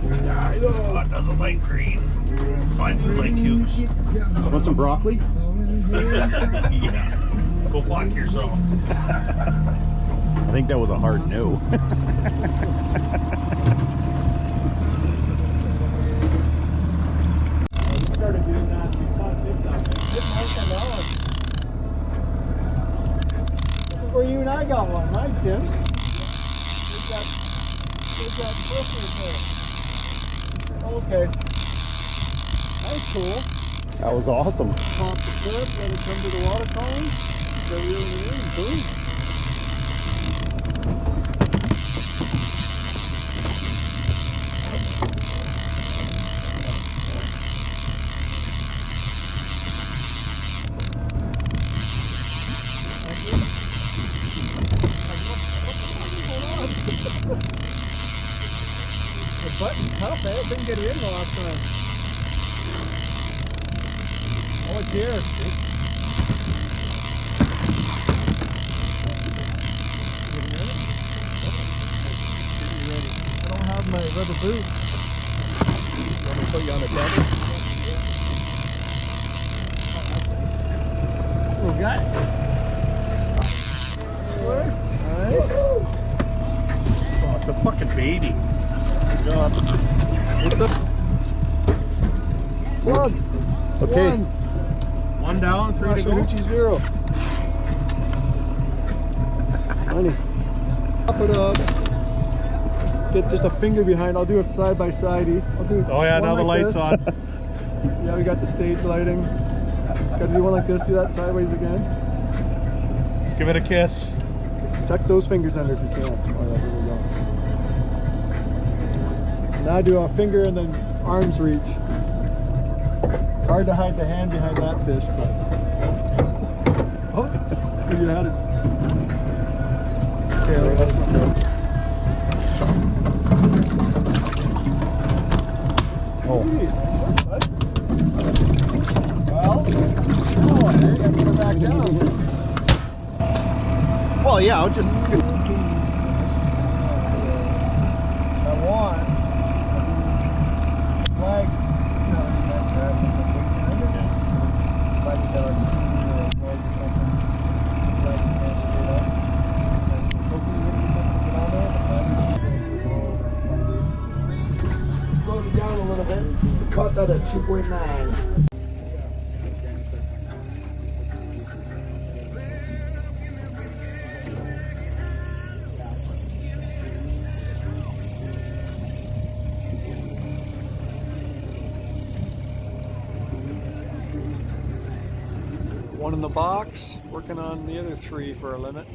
God doesn't like green. I do like cubes. Want some broccoli? Yeah. Go flock yourself. I think that was a hard no. Started doing that. We caught big on it. This is where you and I got one, right, Tim? There's that clifford there. Okay. That's cool. That was awesome. Pop the clip, let it come to the water column. Go reel it in, boom. The button's tough, eh? It didn't get it in the last time. Oh, it's here. I don't have my rubber boots. Want me to put you on the tether? Oh, that's nice. Little guy. This way. Alright. Oh, it's a fucking baby. Good job. What's up? Plug. Okay. One down, three to go. Mashiguchi 0. Honey. Pop it up. Get just a finger behind. I'll do a side by side. I'll do Oh yeah, one now the like light's this. on. Yeah, we got the stage lighting. Got to do one like this. Do that sideways again. Give it a kiss. Tuck those fingers under if you can. Oh yeah, here we go. Now do a finger and then arms reach. Hard to hide the hand behind that fish, but oh, you had it. Okay, that's my friend. Oh. Jeez, nice one, bud. Well, oh, I got to go back down. Well, yeah, I'll just. I want flag telling that crab is the big tiger. If I just had our screen or a flag or something, the flag is going straight up. And the hopefully when we get on there, the flag is going to slowed it down a little bit. We caught that at 2.9. One in the box, working on the other 3 for a limit.